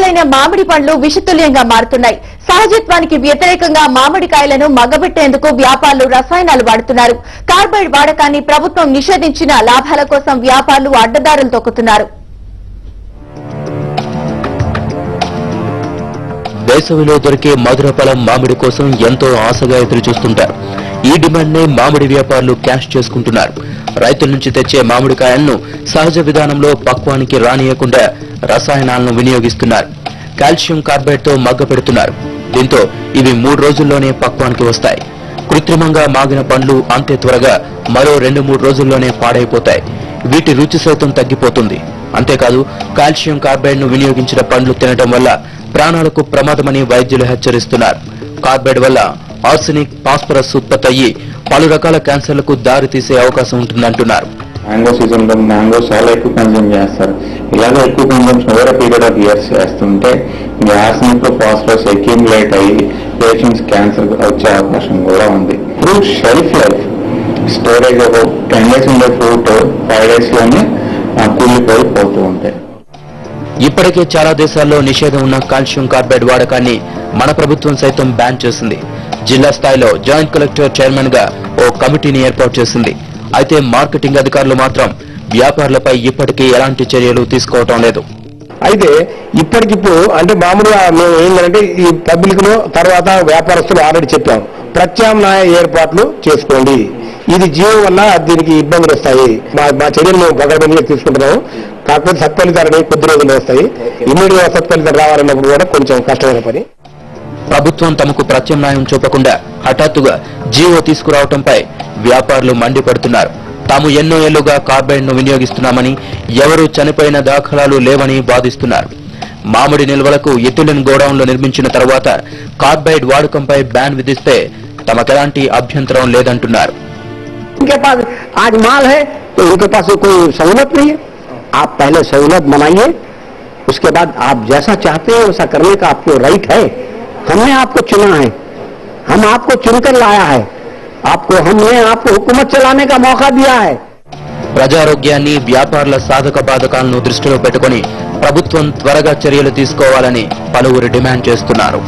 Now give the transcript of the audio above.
రకాలైన మామిడి పండ్లు విషతుల్యంగా మారుతున్నాయి. సహజత్వానికి వ్యతిరేకంగా మామిడికాయలను మగ్గబెట్టేందుకు వ్యాపారులు రసాయనాలు వాడుతున్నారు. కార్బైడ్ వాడకాన్ని ప్రభుత్వం నిషేధించిన లాభాల కోసం వ్యాపారులు అడ్డదారులు తొక్కుతున్నారు. వేసవిలో దొరికే మధుర ఫలం మామిడి కోసం ఎంతో ఆశగా ఎదురు చూస్తుంటారు. ఈ డిమాండ్ నే మామిడి వ్యాపారులు క్యాష్ చేసుకుంటున్నారు. రైతుల నుంచి తెచ్చే మామిడికాయలను సహజ విధానంలో పక్వానికి రానియకుండా రసాయనాలను వినియోగిస్తున్నారు. కాల్షియం కార్బైడ్ తో మగ్గ పెడుతున్నారు. దీంతో ఇవి 3 రోజుల్లోనే పక్వానికి వస్తాయి. కృత్రిమంగా మాగిన పండ్లు అంతే త్వరగా మరో 2-3 రోజుల్లోనే పాడైపోతాయి. వీటి రుచి సైతం తగ్గిపోతుంది. అంతేకాదు కాల్షియం కార్బైడ్ ను వినియోగించిన పండ్లు తినడం వల్ల ప్రాణాలకు ప్రమాదమని వైద్యులు హెచ్చరిస్తున్నారు. కార్బైడ్ వల్ల ఆర్సెనిక్, ఫాస్ఫరస్ ఉత్పత్తి అయ్యి పలు రకాల క్యాన్సర్లకు దారి తీసే అవకాశం ఉంటుందంటున్నారు. మ్యాంగో సీజన్ లో మ్యాంగో చాలా ఎక్కువ కన్జ్యూమ్ చేస్తారు. ఇలాగే ఎక్కువ consumes over period of years చేస్తుంటే ఆర్సెనిక్, ఫాస్ఫరస్ అక్యూములేట్ అయ్యి పేషెంట్స్ క్యాన్సర్ వచ్చే అవకాశం కూడా ఉంది. ఫ్రూట్ షెల్ఫ్ లైఫ్ స్టోరేజ్ ఒక 10 days ఉండే ఫ్రూట్ 5 days లోనే కూలిపోయి పోతూ ఉంటాయి. ఇప్పటికే చాలా దేశాల్లో నిషేధం ఉన్న కాల్షియం కార్బైడ్ వాడకాన్ని మన ప్రభుత్వం సైతం బ్యాన్ చేసింది. జిల్లా స్థాయిలో జాయింట్ కలెక్టర్ చైర్మన్ గా ఓ కమిటీని ఏర్పాటు చేసింది. అయితే మార్కెటింగ్ అధికారులు మాత్రం వ్యాపారులపై ఇప్పటికీ ఎలాంటి చర్యలు తీసుకోవటం లేదు. అయితే ఇప్పటికిప్పుడు అంటే మామూలుగా మేము ఏంటంటే ఈ పబ్లిక్ లో తర్వాత వ్యాపారస్తులు ఆల్రెడీ చెప్పాం, ప్రత్యామ్నాయ ఏర్పాట్లు చేసుకోండి. ఇది జీవం వల్ల దీనికి ఇబ్బందులు వస్తాయి. మా చర్యలు మేము గవర్నమెంట్ తీసుకుంటున్నాము. కాకపోతే సత్ఫలితాలు కొద్ది రోజులు వస్తాయి. ఇమ్మీడియట్ గా సత్ఫలితాలు రావాలన్నప్పుడు కూడా కొంచెం కష్టమైన పని. ప్రభుత్వం తమకు ప్రత్యామ్నాయం చూపకుండా హఠాత్తుగా జీవో తీసుకురావడంపై వ్యాపారులు మండిపడుతున్నారు. తాము ఎన్నో ఏళ్లుగా కార్బైడ్ ను వినియోగిస్తున్నామని, ఎవరూ చనిపోయిన దాఖలాలు లేవని వాదిస్తున్నారు. మామిడి నిల్వలకు ఎథిలిన్ గోడౌన్లు నిర్మించిన తర్వాత కార్బైడ్ వాడకంపై బ్యాన్ విధిస్తే తమకెలాంటి అభ్యంతరం లేదంటున్నారు. उनके पास आज माल है तो उनके पास कोई सहूलत नहीं है. आप पहले सहूलत बनाइए, उसके बाद आप जैसा चाहते हैं वैसा करने का आपको राइट है. हमने आपको चुना है, हम आपको चुनकर लाया है. हमने आपको हुकूमत चलाने का मौका दिया है. ప్రజారోగ్యాన్ని, వ్యాపారుల సాధక బాధకాలను దృష్టిలో పెట్టుకుని ప్రభుత్వం త్వరగా చర్యలు తీసుకోవాలని పలువురు డిమాండ్ చేస్తున్నారు.